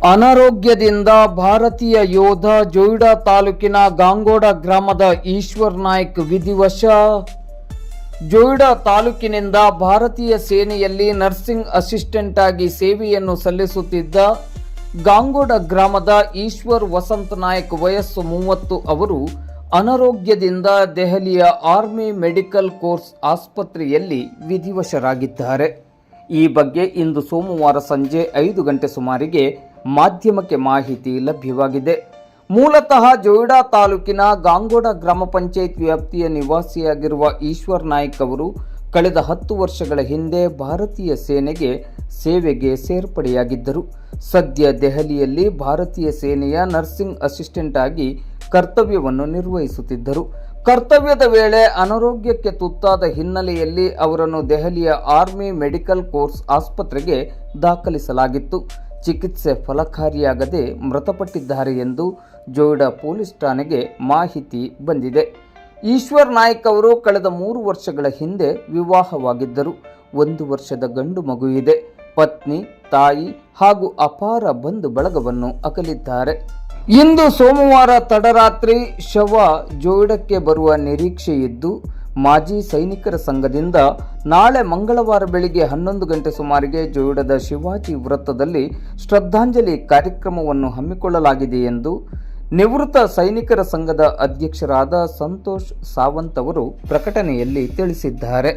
ಅನಾರೋಗ್ಯದಿಂದ ಭಾರತೀಯ ಯೋಧ ಜೊಯ್ಡಾ ತಾಲೂಕಿನ ಗಾಂಗೋಡ ಗ್ರಾಮದ ಈಶ್ವರ್ ನಾಯ್ಕ್ ವಿಧಿವಶ. ಜೊಯ್ಡಾ ತಾಲೂಕಿನಿಂದ ಭಾರತೀಯ ಸೇನೆಯಲ್ಲಿ ನರ್ಸಿಂಗ್ ಅಸಿಸ್ಟೆಂಟ್ ಆಗಿ ಸೇವೆಯನ್ನು ಸಲ್ಲಿಸುತ್ತಿದ್ದ ಗಾಂಗೋಡ ಗ್ರಾಮದ ಈಶ್ವರ್ ವಸಂತ್ ನಾಯ್ಕ್ ವಯಸ್ಸು 30 ಅವರು ಅನಾರೋಗ್ಯದಿಂದ ದೆಹಲಿಯ ಆರ್ಮಿ ಮೆಡಿಕಲ್ ಕೋರ್ಸ್ ಆಸ್ಪತ್ರೆಯಲ್ಲಿ ವಿಧಿವಶರಾಗಿದ್ದಾರೆ. ಈ ಬಗ್ಗೆ ಇಂದು ಸೋಮವಾರ ಸಂಜೆ 5 ಗಂಟೆ ಸುಮಾರಿಗೆ ಮಾಧ್ಯಮಕ್ಕೆ ಮಾಹಿತಿ ಲಭ್ಯವಾಗಿದೆ. ಮೂಲತಃ ಜೊಯ್ಡಾ ತಾಲೂಕಿನ ಗಾಂಗೋಡ ಗ್ರಾಮ ಪಂಚಾಯತ್ ವ್ಯಾಪ್ತಿಯ ನಿವಾಸಿಯಾಗಿರುವ ಈಶ್ವರ್ ನಾಯ್ಕ್ ಅವರು ಕಳೆದ 10 ವರ್ಷಗಳ ಹಿಂದೆ ಭಾರತೀಯ ಸೇನೆಗೆ ಸೇವೆಗೆ ಸೇರ್ಪಡೆಯಾಗಿದ್ದರು. ಸದ್ಯ ದೆಹಲಿಯಲ್ಲಿ ಭಾರತೀಯ ಸೇನೆಯ ನರ್ಸಿಂಗ್ ಅಸಿಸ್ಟೆಂಟ್ ಆಗಿ ಕರ್ತವ್ಯವನ್ನು ನಿರ್ವಹಿಸುತ್ತಿದ್ದರು. ಕರ್ತವ್ಯದ ವೇಳೆ ಅನಾರೋಗ್ಯಕ್ಕೆ ತುತ್ತಾದ ಹಿನ್ನೆಲೆಯಲ್ಲಿ ಅವರನ್ನು ದೆಹಲಿಯ ಆರ್ಮಿ ಮೆಡಿಕಲ್ ಕೋರ್ಸ್ ಆಸ್ಪತ್ರೆಗೆ ದಾಖಲಿಸಲಾಗಿತ್ತು. ಚಿಕಿತ್ಸೆ ಫಲಕಾರಿಯಾಗದೆ ಮೃತಪಟ್ಟಿದ್ದಾರೆ ಎಂದು ಜೊಯ್ಡಾ ಪೊಲೀಸ್ ಠಾಣೆಗೆ ಮಾಹಿತಿ ಬಂದಿದೆ. ಈಶ್ವರ್ ನಾಯ್ಕ್ ಅವರು ಕಳೆದ 3 ವರ್ಷಗಳ ಹಿಂದೆ ವಿವಾಹವಾಗಿದ್ದರು. 1 ವರ್ಷದ ಗಂಡು ಮಗು ಇದೆ. ಪತ್ನಿ, ತಾಯಿ ಹಾಗೂ ಅಪಾರ ಬಂಧು ಬಳಗವನ್ನು ಅಗಲಿದ್ದಾರೆ. ಇಂದು ಸೋಮವಾರ ತಡರಾತ್ರಿ ಶವ ಜೊಯ್ಡಾಕ್ಕೆ ಬರುವ ನಿರೀಕ್ಷೆ ಇದ್ದು, ಮಾಜಿ ಸೈನಿಕರ ಸಂಘದಿಂದ ನಾಳೆ ಮಂಗಳವಾರ ಬೆಳಿಗ್ಗೆ 11 ಗಂಟೆ ಸುಮಾರಿಗೆ ಜೊಯ್ಡಾದ ಶಿವಾಜಿ ವೃತ್ತದಲ್ಲಿ ಶ್ರದ್ಧಾಂಜಲಿ ಕಾರ್ಯಕ್ರಮವನ್ನು ಹಮ್ಮಿಕೊಳ್ಳಲಾಗಿದೆ ಎಂದು ನಿವೃತ್ತ ಸೈನಿಕರ ಸಂಘದ ಅಧ್ಯಕ್ಷರಾದ ಸಂತೋಷ್ ಸಾವಂತ್ ಅವರು ಪ್ರಕಟಣೆಯಲ್ಲಿ ತಿಳಿಸಿದ್ದಾರೆ.